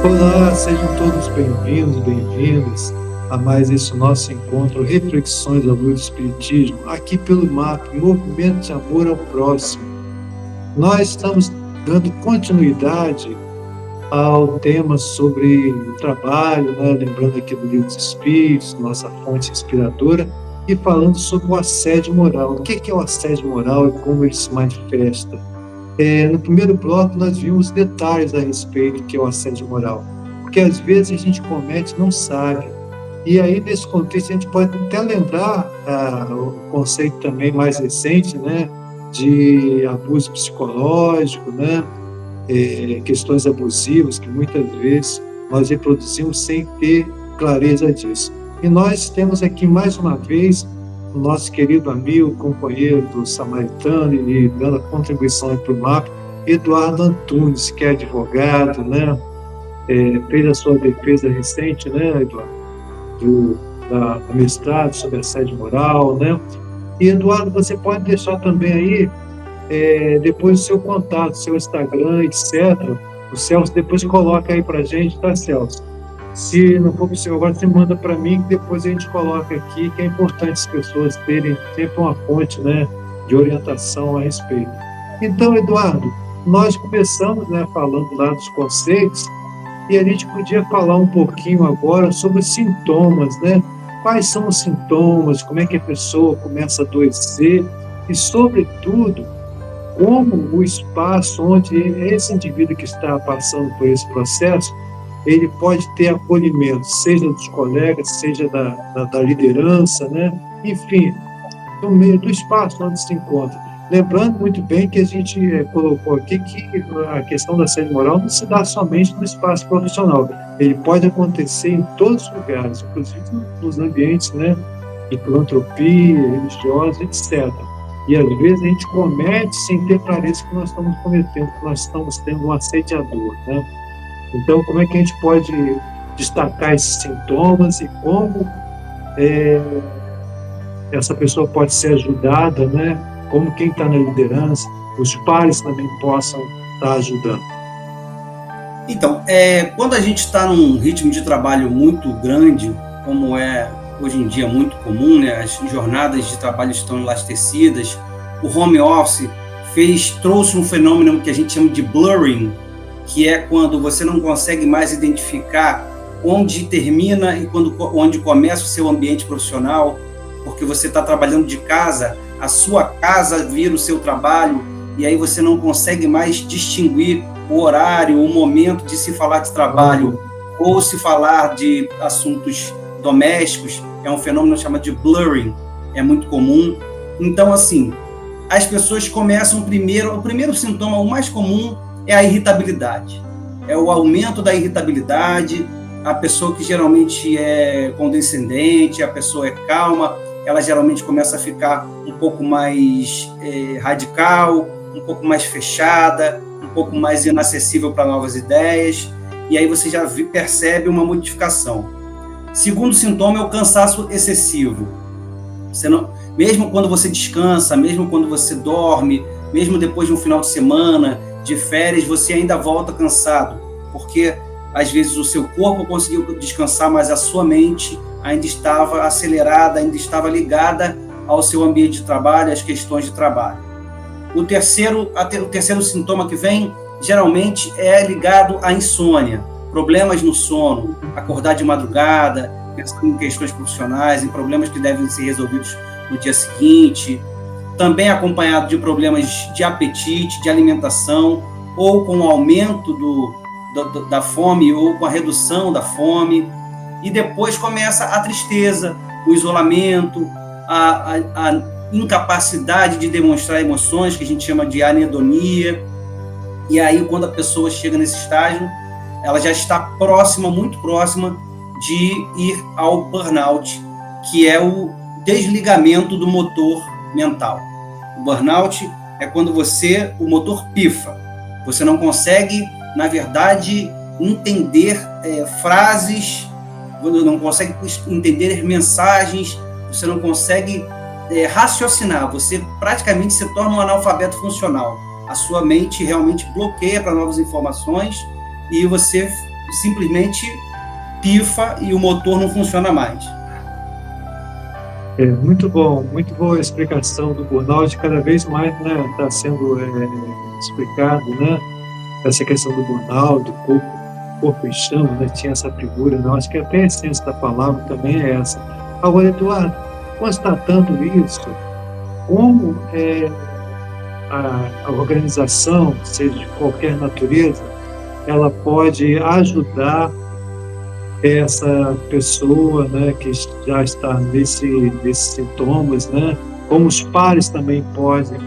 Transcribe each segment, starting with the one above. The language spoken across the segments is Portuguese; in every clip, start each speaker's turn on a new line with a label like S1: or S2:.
S1: Olá, sejam todos bem-vindos, bem-vindas a mais esse nosso encontro Reflexões à Luz do Espiritismo, aqui pelo MAP, Movimento de Amor ao Próximo. Nós estamos dando continuidade ao tema sobre o trabalho, né? Lembrando aqui do Livro dos Espíritos, nossa fonte inspiradora, e falando sobre o assédio moral. O que é o assédio moral e como ele se manifesta? No primeiro bloco, nós vimos detalhes a respeito do que é o assédio moral, porque às vezes a gente comete e não sabe. E aí, nesse contexto, a gente pode até lembrar o conceito também mais recente, né, de abuso psicológico, né, questões abusivas que muitas vezes nós reproduzimos sem ter clareza disso. E nós temos aqui mais uma vez o nosso querido amigo, companheiro do Samaritano e dando a contribuição para o MAP, Eduardo Antunes, que é advogado, né? Fez a sua defesa recente, né, Eduardo, da mestrado sobre assédio moral, né? E, Eduardo, você pode deixar também aí, depois o seu contato, seu Instagram, etc. O Celso depois coloca aí para a gente, tá, Celso? Se não for possível agora, você manda para mim, que depois a gente coloca aqui, que é importante as pessoas terem sempre uma fonte, né, de orientação a respeito. Então, Eduardo, nós começamos, né, falando lá dos conceitos, e a gente podia falar um pouquinho agora sobre os sintomas, né? Quais são os sintomas, como é que a pessoa começa a adoecer, e, sobretudo, como o espaço onde esse indivíduo que está passando por esse processo ele pode ter acolhimento, seja dos colegas, seja da liderança, né? Enfim, do meio do espaço onde se encontra. Lembrando muito bem que a gente colocou aqui que a questão da assédio moral não se dá somente no espaço profissional, ele pode acontecer em todos os lugares, inclusive nos ambientes, né, de filantropia, religiosa, etc. E às vezes a gente comete sem ter clareza que nós estamos cometendo, que nós estamos tendo um assediador, né? Então, como é que a gente pode destacar esses sintomas e como essa pessoa pode ser ajudada, né? Como quem está na liderança, os pares também possam estar ajudando.
S2: Então, quando a gente está num ritmo de trabalho muito grande, como é hoje em dia muito comum, né? As jornadas de trabalho estão enlastecidas, o home office trouxe um fenômeno que a gente chama de blurring, que é quando você não consegue mais identificar onde termina e onde começa o seu ambiente profissional, porque você está trabalhando de casa, a sua casa vira o seu trabalho, e aí você não consegue mais distinguir o horário, o momento de se falar de trabalho ou se falar de assuntos domésticos. É um fenômeno chamado de blurring, é muito comum. Então, assim, as pessoas começam o primeiro sintoma, o mais comum, é a irritabilidade, é o aumento da irritabilidade. A pessoa que geralmente é condescendente, a pessoa é calma, ela geralmente começa a ficar um pouco mais radical, um pouco mais fechada, um pouco mais inacessível para novas ideias, e aí você já percebe uma modificação. Segundo sintoma é o cansaço excessivo. Mesmo quando você descansa, mesmo quando você dorme, mesmo depois de um final de semana, de férias, você ainda volta cansado, porque às vezes o seu corpo conseguiu descansar, mas a sua mente ainda estava acelerada, ainda estava ligada ao seu ambiente de trabalho, às questões de trabalho. O terceiro sintoma que vem, geralmente, é ligado à insônia, problemas no sono, acordar de madrugada, pensando em questões profissionais, em problemas que devem ser resolvidos no dia seguinte, também acompanhado de problemas de apetite, de alimentação, ou com o aumento da fome, ou com a redução da fome. E depois começa a tristeza, o isolamento, a incapacidade de demonstrar emoções, que a gente chama de anedonia. E aí, quando a pessoa chega nesse estágio, ela já está próxima, muito próxima, de ir ao burnout, que é o desligamento do motor mental. O burnout é quando o motor pifa. Você não consegue, na verdade, entender frases, você não consegue entender mensagens, você não consegue raciocinar, você praticamente se torna um analfabeto funcional. A sua mente realmente bloqueia para novas informações e você simplesmente pifa e o motor não funciona mais.
S1: Muito bom, muito boa a explicação do burnout, cada vez mais, né, está sendo explicado, né, essa questão do burnout, do corpo em chama, né, tinha essa figura, né, acho que até a essência da palavra também é essa. Agora, Eduardo, constatando isso, como a organização, seja de qualquer natureza, ela pode ajudar essa pessoa, né, que já está nesses sintomas, né, como os pares também podem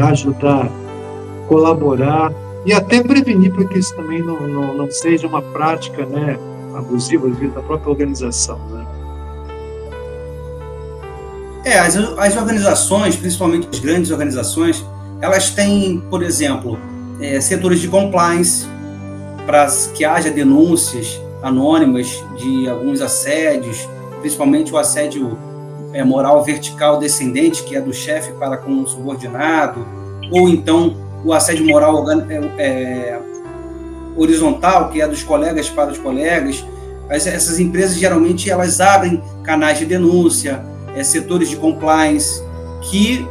S1: ajudar, colaborar e até prevenir para que isso também não seja uma prática, né, abusiva da própria organização, né?
S2: As organizações, principalmente as grandes organizações, elas têm, por exemplo, setores de compliance para que haja denúncias anônimas de alguns assédios, principalmente o assédio moral vertical descendente, que é do chefe para com o subordinado, ou então o assédio moral horizontal, que é dos colegas para os colegas. Essas empresas, geralmente, elas abrem canais de denúncia, setores de compliance, que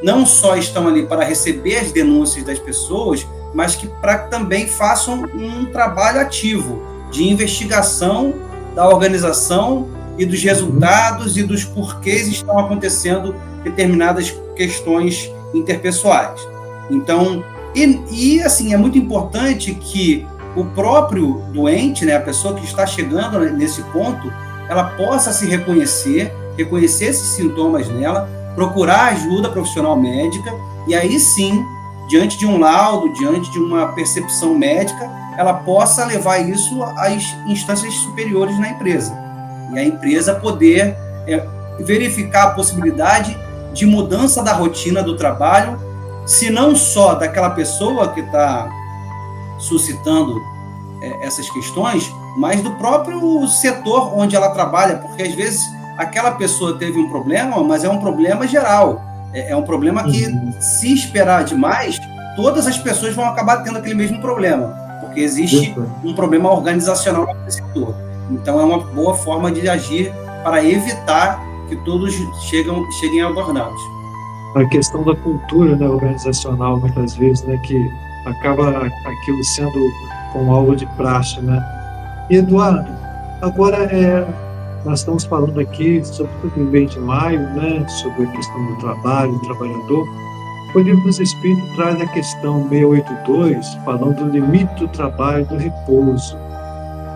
S2: não só estão ali para receber as denúncias das pessoas, mas que também façam um trabalho ativo de investigação da organização e dos resultados e dos porquês estão acontecendo determinadas questões interpessoais. Então, assim, é muito importante que o próprio doente, né, a pessoa que está chegando nesse ponto, ela possa se reconhecer esses sintomas nela, procurar ajuda profissional médica, e aí sim, diante de um laudo, diante de uma percepção médica, ela possa levar isso às instâncias superiores na empresa. E a empresa poder verificar a possibilidade de mudança da rotina do trabalho, se não só daquela pessoa que está suscitando essas questões, mas do próprio setor onde ela trabalha, porque às vezes aquela pessoa teve um problema, mas é um problema geral. É um problema que, se esperar demais, todas as pessoas vão acabar tendo aquele mesmo problema, porque existe um problema organizacional no setor. Então, é uma boa forma de agir para evitar que todos cheguem ao burnout.
S1: A questão da cultura, né, organizacional, muitas vezes, né, que acaba aquilo sendo como algo de praxe, né? E, Eduardo, agora nós estamos falando aqui sobre o mês de maio, né, sobre a questão do trabalho, do trabalhador. O Livro dos Espíritos traz a questão 682, falando do limite do trabalho, do repouso.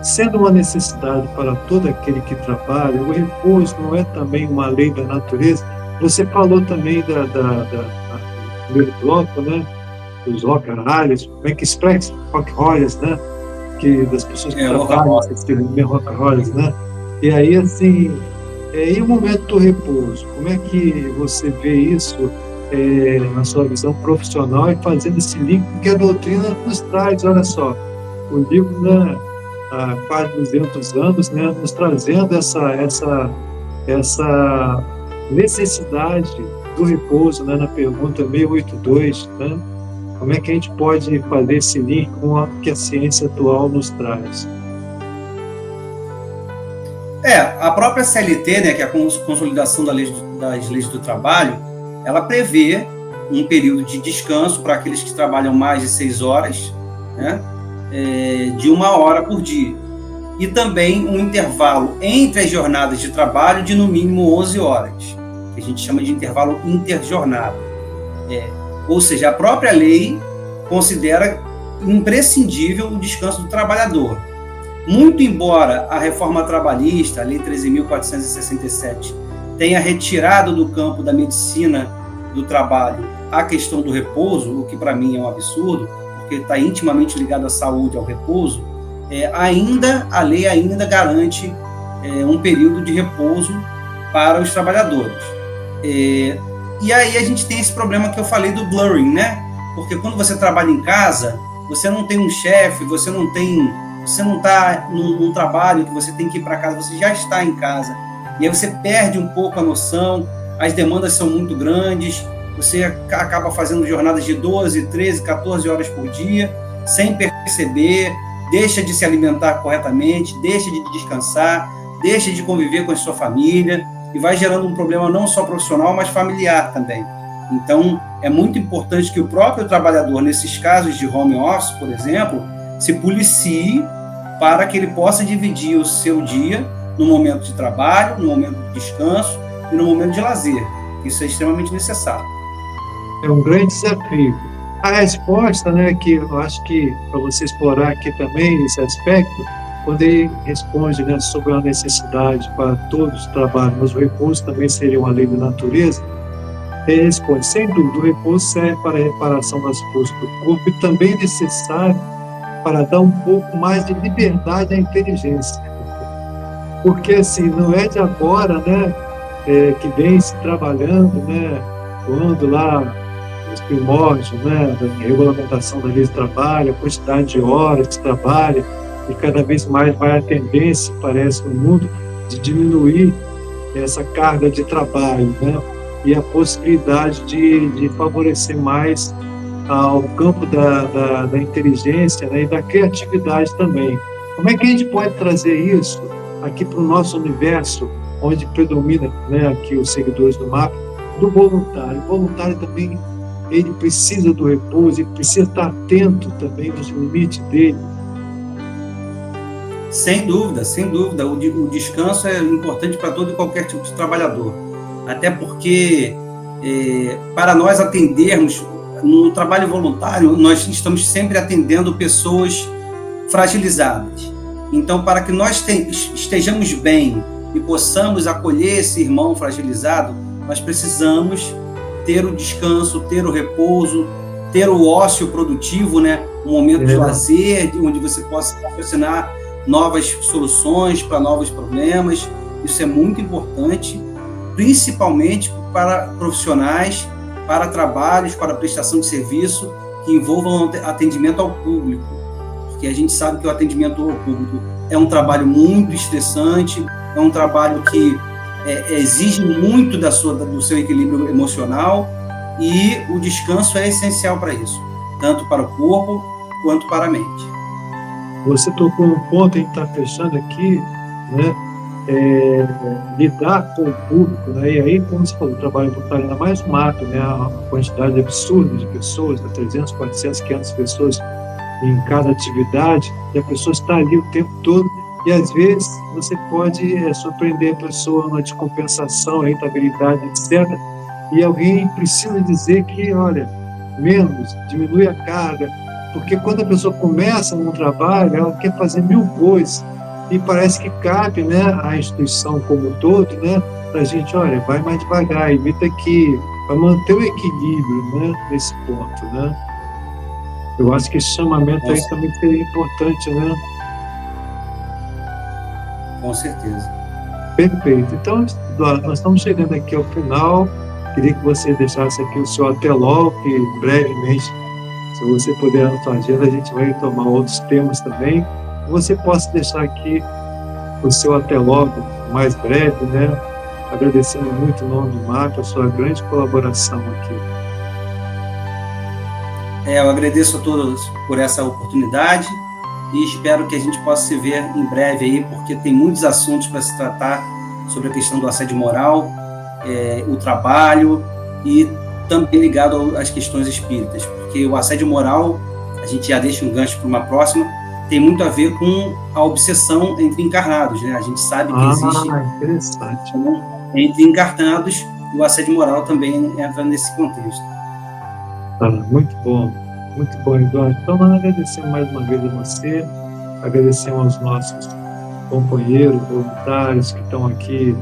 S1: Sendo uma necessidade para todo aquele que trabalha, o repouso não é também uma lei da natureza? Você falou também do primeiro bloco, né, dos rock-and-rollers, como é que expressa? Rock-and-rollers, né, que das pessoas que trabalham, rock-and-rollers, né? E aí, assim, e o momento do repouso, como é que você vê isso na sua visão profissional e fazendo esse link que a doutrina nos traz? Olha só, o livro, né, há quase 200 anos, né, nos trazendo essa necessidade do repouso, né, na pergunta 682, né? Como é que a gente pode fazer esse link com o que a ciência atual nos traz?
S2: A própria CLT, né, que é a Consolidação das Leis do Trabalho, ela prevê um período de descanso para aqueles que trabalham mais de 6 horas, né, de 1 hora por dia. E também um intervalo entre as jornadas de trabalho de no mínimo 11 horas, que a gente chama de intervalo interjornada. Ou seja, a própria lei considera imprescindível o descanso do trabalhador. Muito embora a reforma trabalhista, a Lei 13.467, tenha retirado do campo da medicina do trabalho a questão do repouso, o que para mim é um absurdo, porque está intimamente ligado à saúde, ao repouso, a lei ainda garante um período de repouso para os trabalhadores. E aí a gente tem esse problema que eu falei do blurring, né? Porque quando você trabalha em casa, você não tem um chefe, você não está num trabalho que você tem que ir para casa, você já está em casa. E aí você perde um pouco a noção, as demandas são muito grandes, você acaba fazendo jornadas de 12, 13, 14 horas por dia, sem perceber, deixa de se alimentar corretamente, deixa de descansar, deixa de conviver com a sua família e vai gerando um problema não só profissional, mas familiar também. Então, é muito importante que o próprio trabalhador, nesses casos de home office, por exemplo, se policie para que ele possa dividir o seu dia no momento de trabalho, no momento de descanso e no momento de lazer. Isso é extremamente necessário.
S1: É um grande desafio. A resposta, né, que eu acho que para você explorar aqui também esse aspecto, quando ele responde, né, sobre a necessidade para todos os trabalhos, mas o repouso também seria uma lei da natureza, ele responde, sem dúvida, o repouso serve para a reparação das forças do corpo e também é necessário para dar um pouco mais de liberdade à inteligência. Porque, assim, não é de agora, né, que vem se trabalhando, né, quando lá os primórdios, né, da regulamentação da lei de trabalho, a quantidade de horas de trabalho, e cada vez mais vai a tendência, parece, no mundo, de diminuir essa carga de trabalho, né, e a possibilidade de favorecer mais ao campo da inteligência, né, e da criatividade também. Como é que a gente pode trazer isso aqui para o nosso universo, onde predomina, né, aqui os seguidores do MAP, do voluntário? O voluntário também, ele precisa do repouso, ele precisa estar atento também nos limites dele.
S2: Sem dúvida, sem dúvida. O descanso é importante para todo e qualquer tipo de trabalhador. Até porque, para nós atendermos, no trabalho voluntário, nós estamos sempre atendendo pessoas fragilizadas. Então, para que nós estejamos bem e possamos acolher esse irmão fragilizado, nós precisamos ter o descanso, ter o repouso, ter o ócio produtivo, né? Um momento de lazer, onde você possa raciocinar novas soluções para novos problemas. Isso é muito importante, principalmente para profissionais, para trabalhos, para prestação de serviço que envolvam atendimento ao público, porque a gente sabe que o atendimento ao público é um trabalho muito estressante, é um trabalho que exige muito do seu equilíbrio emocional, e o descanso é essencial para isso, tanto para o corpo quanto para a mente.
S1: Você tocou um ponto, a gente está fechando aqui, né? Lidar com o público, né? E aí, como você falou, o trabalho voluntário, ainda mais mato, né? A quantidade absurda de pessoas, 300, 400, 500 pessoas em cada atividade, e a pessoa está ali o tempo todo, e às vezes você pode surpreender a pessoa numa descompensação, irritabilidade, etc. E alguém precisa dizer que, olha, menos, diminui a carga, porque quando a pessoa começa num trabalho, ela quer fazer 1000 coisas, e parece que cabe, né, a instituição como um todo, né, para a gente, olha, vai mais devagar, evita que, para manter o equilíbrio, né, nesse ponto, né. Eu acho que esse chamamento aí também seria importante, né.
S2: Com certeza.
S1: Perfeito. Então, nós estamos chegando aqui ao final. Queria que você deixasse aqui o seu até logo, que brevemente, se você puder na sua agenda, a gente vai tomar outros temas também. Você possa deixar aqui o seu até logo, mais breve, né? Agradecendo muito em nome do MAP, a sua grande colaboração aqui.
S2: Eu agradeço a todos por essa oportunidade e espero que a gente possa se ver em breve aí, porque tem muitos assuntos para se tratar sobre a questão do assédio moral, o trabalho e também ligado às questões espíritas, porque o assédio moral, a gente já deixa um gancho para uma próxima, tem muito a ver com a obsessão entre encarnados, né? A gente sabe que existe
S1: interessante.
S2: Entre encarnados, e o assédio moral também entra nesse contexto.
S1: Muito bom, Eduardo. Então, nós agradecemos mais uma vez a você, agradecemos aos nossos companheiros, voluntários que estão aqui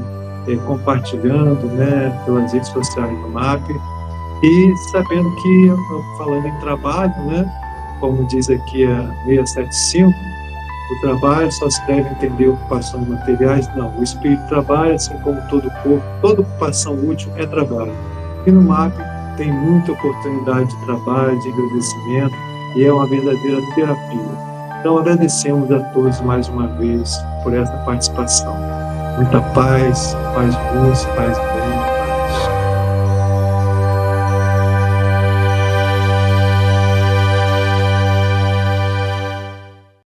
S1: compartilhando, né, pelas redes sociais do MAP, e sabendo que, falando em trabalho, né, como diz aqui a 675, o trabalho só se deve entender ocupações materiais. Não, o espírito trabalha, assim como todo corpo, toda ocupação útil é trabalho. E no MAP tem muita oportunidade de trabalho, de agradecimento, e é uma verdadeira terapia. Então, agradecemos a todos mais uma vez por essa participação. Muita paz, paz luz, paz